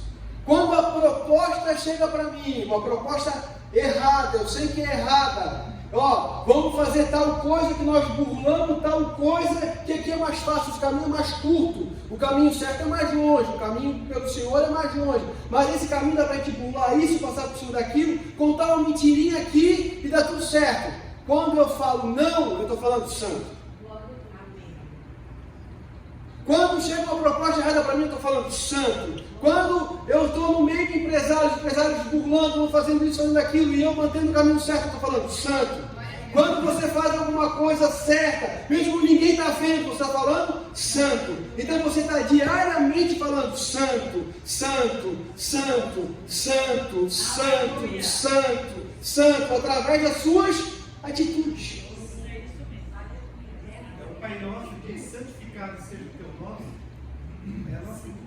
Quando a proposta chega para mim, uma proposta errada, eu sei que é errada. Ó, vamos fazer tal coisa que nós burlamos, tal coisa que aqui é mais fácil, o caminho é mais curto, o caminho certo é mais longe, o caminho pelo Senhor é mais longe. Mas esse caminho dá para a gente burlar isso, passar por cima daquilo, contar uma mentirinha aqui e dá tudo certo. Quando eu falo não, eu estou falando santo. Quando chega uma proposta errada para mim, eu estou falando santo. Quando eu estou no meio de empresários burlando, vão fazendo isso, fazendo aquilo, e eu mantendo o caminho certo, eu estou falando santo. Quando você faz alguma coisa certa, mesmo ninguém está vendo, você está falando santo. Então você está diariamente falando santo, santo, santo, santo, santo, santo, santo, através das suas atitudes. O Pai Nosso diz: santificado seja o teu nome. É a nossa vida.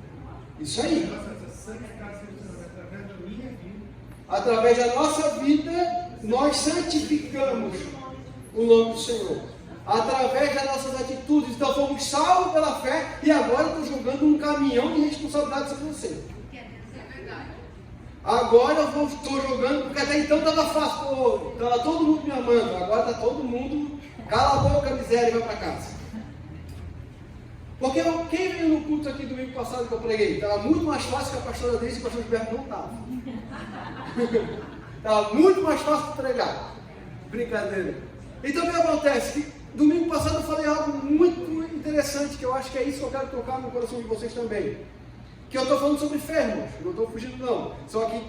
Isso aí. Santificado seja o teu nome através da minha vida. Através da nossa vida, nós santificamos o nome do Senhor. Através das nossas atitudes. Então fomos salvos pela fé e agora estou jogando um caminhão de responsabilidade sobre você. Agora eu estou jogando, porque até então estava fácil, estava todo mundo me amando, agora está todo mundo, cala a boca, miséria, e vai para casa. Porque quem veio no culto aqui domingo passado que eu preguei, estava muito mais fácil que a pastora Deise e o pastor Gilberto não estava. Estava muito mais fácil de pregar. Brincadeira. Então o que acontece? Que domingo passado eu falei algo muito interessante, que eu acho que é isso que eu quero tocar no coração de vocês também. Que eu estou falando sobre fé, irmãos. Não estou fugindo não. Só que,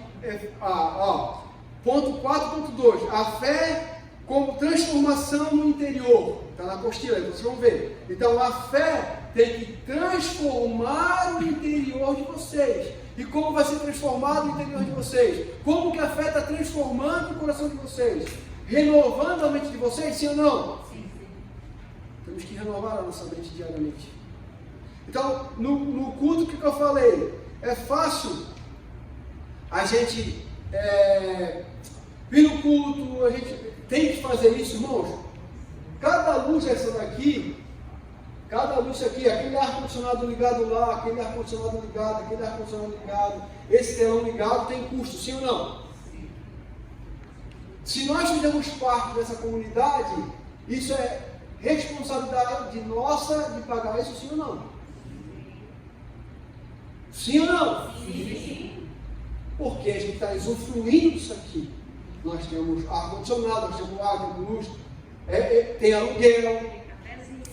ponto 4.2. A fé como transformação no interior. Está na apostila, vocês vão ver. Então a fé tem que transformar o interior de vocês. E como vai ser transformado o interior de vocês? Como que a fé está transformando o coração de vocês? Renovando a mente de vocês, sim ou não? Sim. Temos que renovar a nossa mente diariamente. Então, no culto, o que eu falei? É fácil a gente vir no culto, a gente tem que fazer isso, irmãos. Cada luz essa daqui, aquele ar-condicionado ligado lá, aquele ar-condicionado ligado, aquele ar-condicionado ligado, esse telão ligado, tem custo, sim ou não? Sim. Se nós fizermos parte dessa comunidade, isso é responsabilidade nossa de pagar isso, sim ou não? Sim ou não? Sim. Porque a gente está usufruindo disso aqui. Nós temos ar-condicionado, nós temos água, luz, tem aluguel,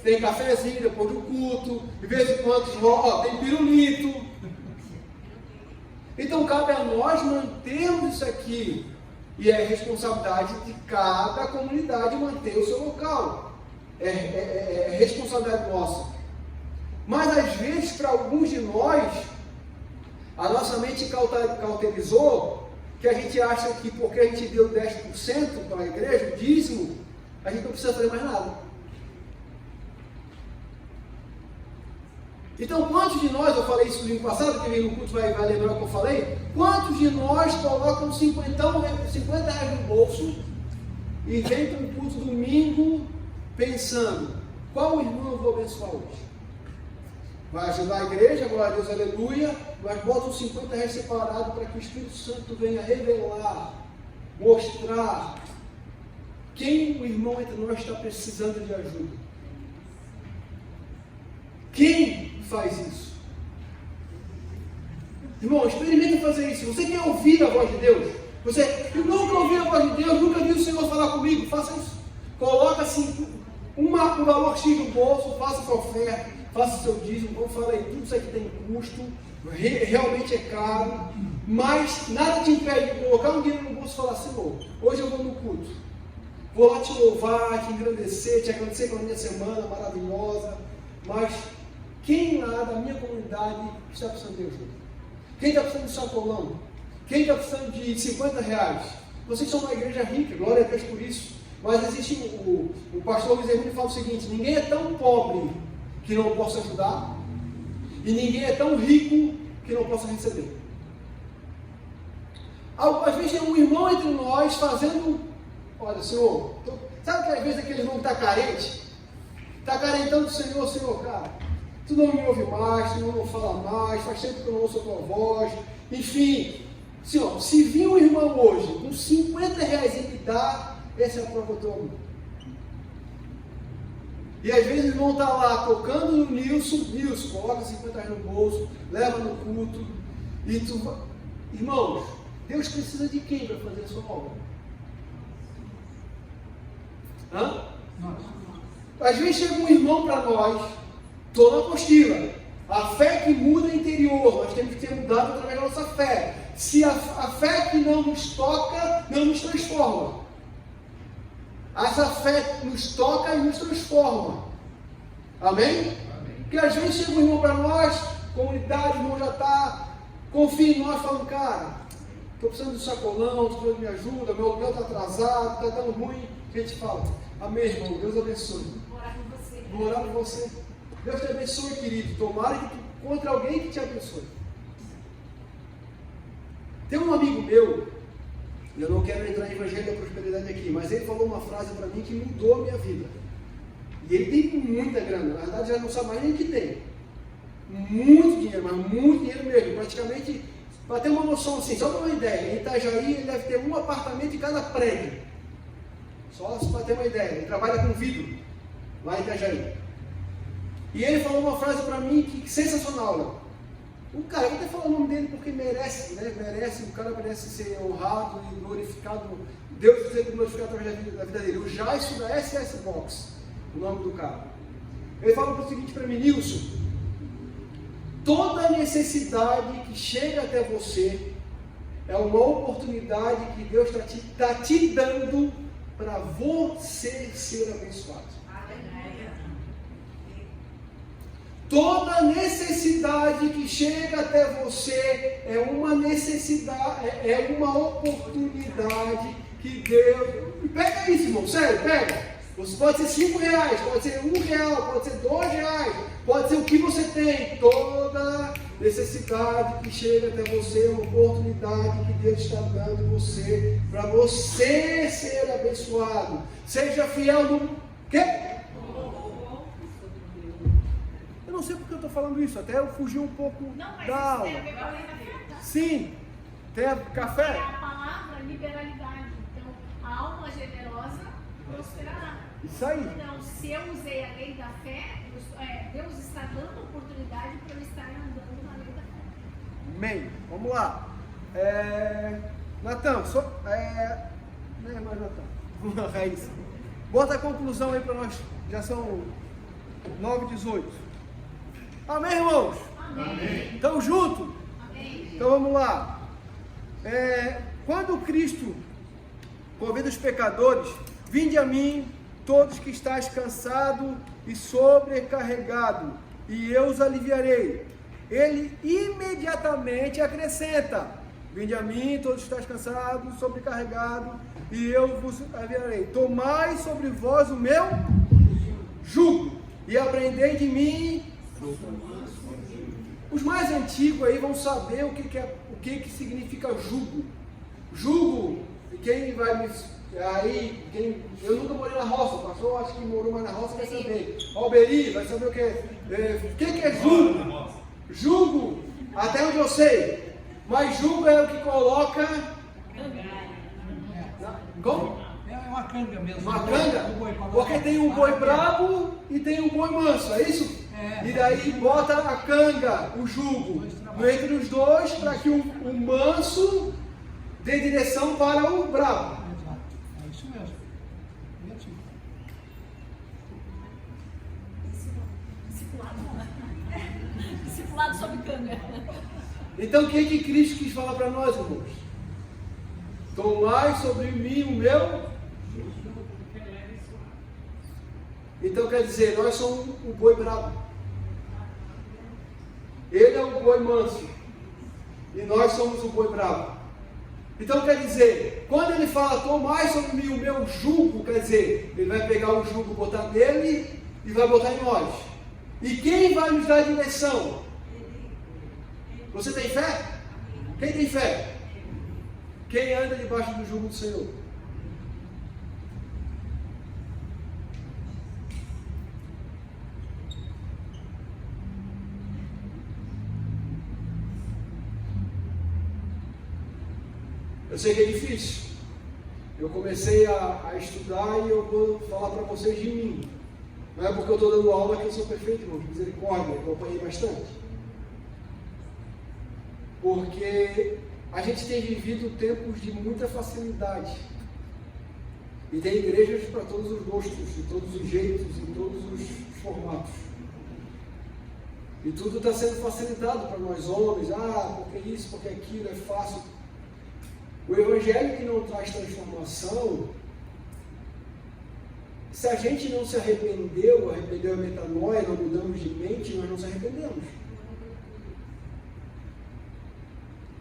tem cafezinho depois do culto, de vez em quando tem pirulito. Então cabe a nós mantermos isso aqui. E é responsabilidade de cada comunidade manter o seu local. É responsabilidade nossa. Mas às vezes, para alguns de nós, a nossa mente cauterizou que a gente acha que porque a gente deu 10% para a igreja, o dízimo, a gente não precisa fazer mais nada. Então, quantos de nós, eu falei isso no domingo passado, quem veio no culto vai lembrar o que eu falei, quantos de nós colocam 50 reais no bolso e vem para um culto domingo pensando, qual irmão eu vou abençoar hoje? Vai ajudar a igreja, glória a Deus, aleluia, mas bota os 50 reais separado para que o Espírito Santo venha revelar, mostrar quem o irmão entre nós está precisando de ajuda. Quem faz isso? Irmão, experimenta fazer isso. Você quer ouvir a voz de Deus? Você nunca ouviu a voz de Deus, nunca viu o Senhor falar comigo? Faça isso. Coloca assim um valor X no bolso, faça sua oferta, faça seu dízimo. Como eu falei, tudo isso aqui tem custo, realmente é caro, mas nada te impede de colocar um dinheiro no bolso e falar, Senhor, hoje eu vou no culto. Vou lá te louvar, te agradecer pela minha semana maravilhosa, mas quem lá da minha comunidade está precisando de ajuda? Quem está precisando de sacolão? Quem está precisando de 50 reais? Vocês são uma igreja rica, glória a Deus por isso. Mas existe o pastor Luiz Hermínio fala o seguinte, ninguém é tão pobre que não possa ajudar, e ninguém é tão rico que não possa receber. Às vezes tem um irmão entre nós fazendo, olha Senhor, sabe que às vezes aquele irmão que está carente? Está carentando do Senhor, cara. Tu não me ouve mais, tu não fala mais, faz tempo que eu não ouço a tua voz. Enfim, Senhor, se vir um irmão hoje com 50 reais em que dá, essa é a prova do teu amor. E às vezes o irmão está lá tocando no Nilson, coloca 50 reais no bolso, leva no culto, e tu. Irmãos, Deus precisa de quem para fazer a sua obra? Hã? Às vezes chega um irmão para nós, estou na apostila, a fé que muda o interior, nós temos que ser mudados através da nossa fé. Se a fé que não nos toca, não nos transforma. Essa fé nos toca e nos transforma. Amém? Porque às vezes chega um irmão para nós, comunidade, o irmão já está, confia em nós, falando, cara, estou precisando de sacolão, estou precisando de ajuda, meu aluguel está atrasado, está dando ruim. A gente fala, amém, irmão, Deus abençoe. Vou orar por você. Deus te abençoe, querido. Tomara que tu encontre alguém que te abençoe. Tem um amigo meu, eu não quero entrar em evangelho da prosperidade aqui, mas ele falou uma frase para mim que mudou a minha vida. E ele tem muita grana, na verdade já não sabe mais nem o que tem. Muito dinheiro, mas muito dinheiro mesmo. Praticamente, para ter uma noção assim, só para uma ideia, em Itajaí ele deve ter um apartamento em cada prédio. Só para ter uma ideia, ele trabalha com vidro, lá em Itajaí. E ele falou uma frase para mim que sensacional, né? O cara, eu vou até falar o nome dele porque merece, né? O cara merece ser honrado e glorificado. Deus sempre glorificado através da vida dele. O Jaisso da SS Box, o nome do cara. Ele fala o seguinte para mim, Nilson, toda necessidade que chega até você é uma oportunidade que Deus está te dando para você ser abençoado. Toda necessidade que chega até você é uma necessidade, é uma oportunidade que Deus... Pega isso, irmão, sério, pega. Pode ser 5 reais, pode ser R$1, pode ser R$2, pode ser o que você tem. Toda necessidade que chega até você é uma oportunidade que Deus está dando a você, para você ser abençoado. Seja fiel no... Quê? Eu não sei porque eu estou falando isso, até eu fugi um pouco da aula. Tem a ver com a lei da fé. Sim, tem café. É a palavra liberalidade. Então, a alma generosa prosperará. Isso aí. Então, se eu usei a lei da fé, Deus está dando oportunidade para eu estar andando na lei da fé. Amém. Vamos lá. Natan, não é mais Natan, Raíssa. Bota a conclusão aí para nós, já são 9h18. Amém, irmãos? Amém. Estamos juntos? Amém. Então vamos lá. Quando Cristo convida os pecadores, vinde a mim, todos que estáis cansados e sobrecarregados, e eu os aliviarei. Ele imediatamente acrescenta: vinde a mim, todos que estáis cansados, sobrecarregados, e eu vos aliviarei. Tomai sobre vós o meu jugo, e aprendei de mim. Os mais antigos aí vão saber o que significa jugo. Jugo, quem vai me... eu nunca morei na roça, o pastor acho que morou mais na roça, vai saber. Alberi vai saber o que é. O que é jugo? Jugo, até onde eu sei. Mas jugo é o que coloca... Como? É uma canga mesmo. Uma canga? Porque tem um boi brabo e tem um boi manso, é isso? E daí bota a canga, o jugo, entre os dois, para que o manso dê direção para o brabo. Exato. É isso mesmo. É assim. Discipulado sob canga. Então o que Cristo quis falar para nós, irmãos? Tomai sobre mim o meu. Então quer dizer, nós somos o boi brabo. Ele é o boi manso. E nós somos o boi brabo. Então quer dizer, quando ele fala tomai sobre mim o meu jugo, quer dizer, ele vai pegar o jugo, botar nele e vai botar em nós. E quem vai nos dar a direção? Você tem fé? Quem tem fé? Quem anda debaixo do jugo do Senhor? Eu sei que é difícil. Eu comecei a estudar e eu vou falar para vocês de mim. Não é porque eu estou dando aula que eu sou perfeito, irmão. Misericórdia, eu apanhei bastante. Porque a gente tem vivido tempos de muita facilidade. E tem igrejas para todos os gostos, de todos os jeitos, em todos os formatos. E tudo está sendo facilitado para nós homens. Porque isso, porque aquilo é fácil. O evangelho que não traz transformação, se a gente não se arrependeu a metanoia, não mudamos de mente, nós não se arrependemos.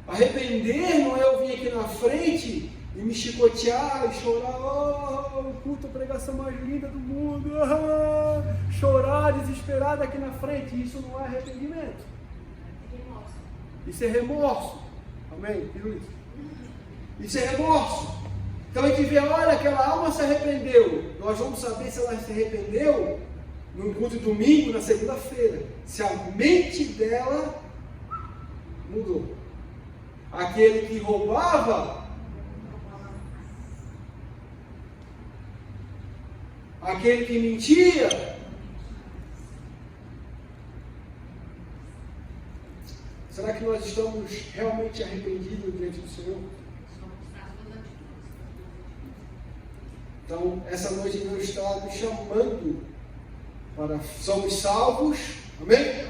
Arrepender não é eu vir aqui na frente e me chicotear e chorar, culto, a pregação mais linda do mundo, chorar desesperado aqui na frente. Isso não é arrependimento. Isso é remorso. Amém? Isso é remorso. Então a gente vê, olha, aquela alma se arrependeu. Nós vamos saber se ela se arrependeu no culto de domingo, na segunda-feira. Se a mente dela mudou. Aquele que roubava, aquele que mentia, será que nós estamos realmente arrependidos diante do Senhor? Então, essa noite Deus está nos chamando para somos salvos, amém?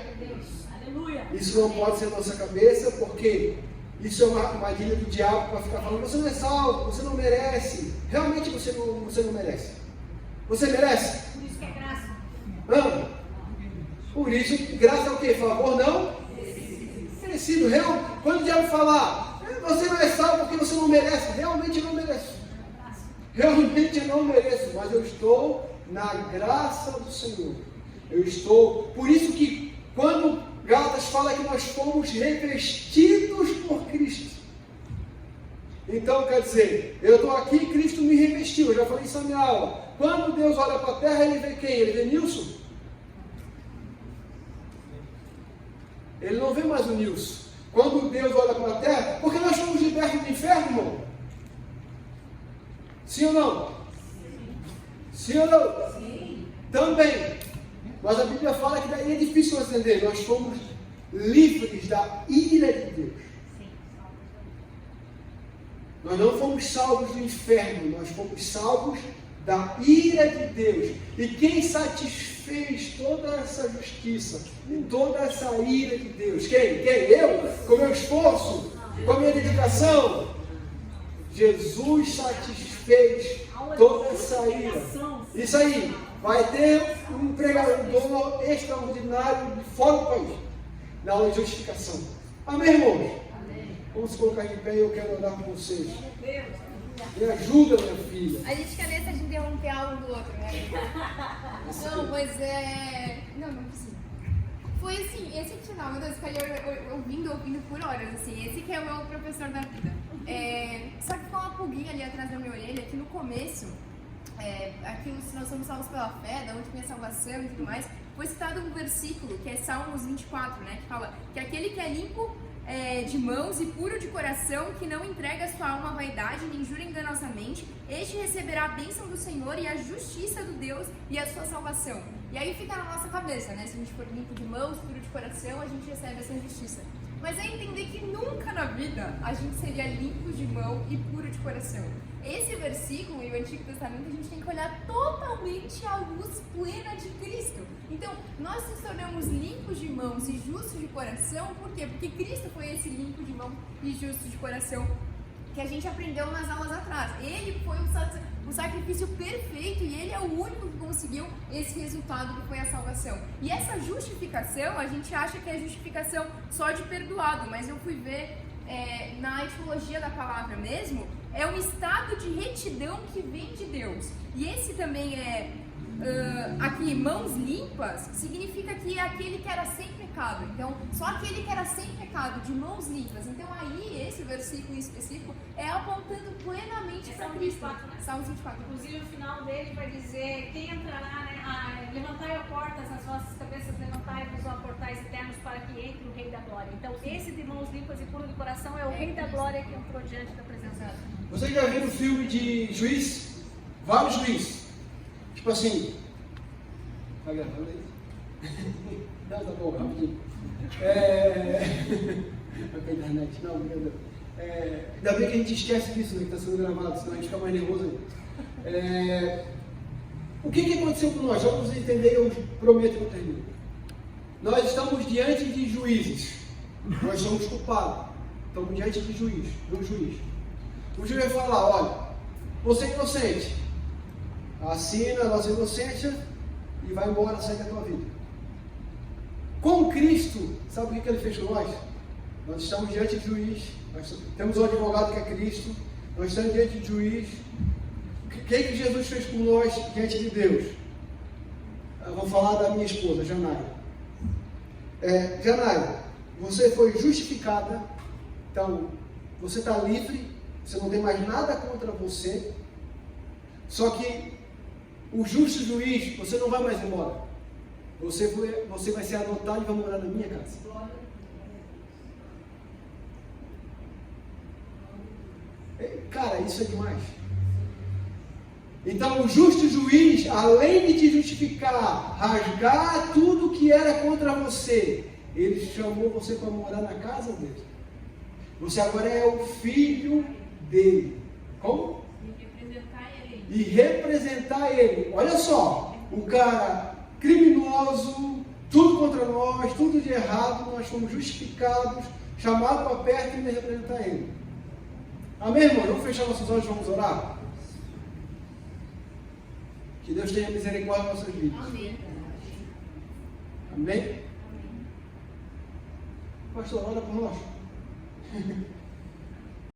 Aleluia. Isso não pode ser na nossa cabeça, porque isso é uma armadilha do diabo para ficar falando, você não é salvo, você não merece. Realmente você não merece. Você merece? Por isso que é graça. Não. Por isso, graça é o quê? Favor não? Merecido. Quando o diabo falar, você não é salvo porque você não merece, realmente eu não mereço. Realmente eu não mereço, mas eu estou na graça do Senhor. Eu estou. Por isso que quando Gálatas fala que nós fomos revestidos por Cristo. Então quer dizer, eu estou aqui e Cristo me revestiu. Eu já falei isso na minha aula. Quando Deus olha para a terra, ele vê quem? Ele vê Nilson? Ele não vê mais o Nilson. Quando Deus olha para a terra, porque nós fomos libertos do inferno, irmão. Sim ou não? Sim ou não? Sim. Também. Mas a Bíblia fala que daí é difícil entender. Nós fomos livres da ira de Deus. Nós não fomos salvos do inferno, nós fomos salvos da ira de Deus. E quem satisfez toda essa justiça, toda essa ira de Deus? Quem? Eu? Com meu esforço? Com a minha dedicação? Jesus satisfez toda essa ira. Isso aí, vai ter um pregador extraordinário de fora do país, na aula de justificação. Amém, irmãos? Amém. Vamos se colocar de pé e eu quero orar com vocês. Me ajuda, minha filha. A gente quer nessa de interromper algo do outro, né? Não, mas não precisa. Foi assim, excepcional, meu Deus, ficaria ouvindo por horas, assim. Esse que é o meu professor da vida. Só que ficou uma pulguinha ali atrás da minha orelha, que no começo, aqui se nós somos salvos pela fé, da onde vem a salvação e tudo mais, foi citado um versículo, que é Salmos 24, né? Que fala que aquele que é limpo de mãos e puro de coração, que não entrega sua alma à vaidade, nem jura enganosamente, este receberá a bênção do Senhor e a justiça do Deus e a sua salvação. E aí fica na nossa cabeça, né? Se a gente for limpo de mãos, puro de coração, a gente recebe essa justiça. Mas é entender que nunca na vida a gente seria limpo de mão e puro de coração. Esse versículo e o Antigo Testamento a gente tem que olhar totalmente à luz plena de Cristo. Então, nós nos tornamos limpos de mãos e justos de coração, por quê? Porque Cristo foi esse limpo de mão e justo de coração que a gente aprendeu nas aulas atrás. Ele foi o sacrifício perfeito e ele é o único que conseguiu esse resultado que foi a salvação. E essa justificação, a gente acha que é justificação só de perdoado, mas eu fui ver na etimologia da palavra mesmo, é um estado de retidão que vem de Deus. E esse também aqui, mãos limpas, significa que é aquele que era sem pecado. Então, só aquele que era sem pecado, de mãos limpas. Então, aí, esse versículo específico é apontando plenamente para Cristo. 24, né? Salmos 24. Inclusive, no final dele vai dizer: quem entrará, né? Levantai, ó portas, as vossas cabeças, levantai-vos, ó portais eternos, para que entre o Rei da Glória. Então, esse de mãos limpas e puro de coração é o Rei da Glória que entrou diante da presença de Deus. Vocês já viram o filme de juiz? Vários juízes. Tipo assim. Tá gravando aí? Não, tá bom, rapidinho. Vai pra internet. Não, brincadeira. Ainda bem que a gente esquece disso, né? Que está sendo gravado, senão a gente fica mais nervoso aí. O que aconteceu com nós? Vamos entender, eu prometo que eu termino. Nós estamos diante de juízes. Nós somos culpados. Estamos diante de um juiz. O juiz vai falar: olha, você é inocente. Assina a nossa inocência e vai embora, sai da tua vida. Com Cristo, sabe o que ele fez com nós? Nós estamos diante de juiz, nós temos um advogado que é Cristo, nós estamos diante de juiz. O que Jesus fez por nós diante de Deus? Eu vou falar da minha esposa, Janaira. Janaira, você foi justificada, então você está livre, você não tem mais nada contra você, só que o justo juiz, você não vai mais embora. Você vai ser adotado e vai morar na minha casa. Cara, isso é demais. Então o justo juiz, além de te justificar, rasgar tudo que era contra você, ele chamou você para morar na casa dele. Você agora é o filho dele. Como? E representar ele. Olha só, o cara criminoso, tudo contra nós, tudo de errado, nós fomos justificados, chamados para perto e representar ele. Amém, irmão? Vamos fechar nossos olhos e vamos orar? Que Deus tenha misericórdia em nossas vidas. Amém. Amém? Pastor, ora por nós.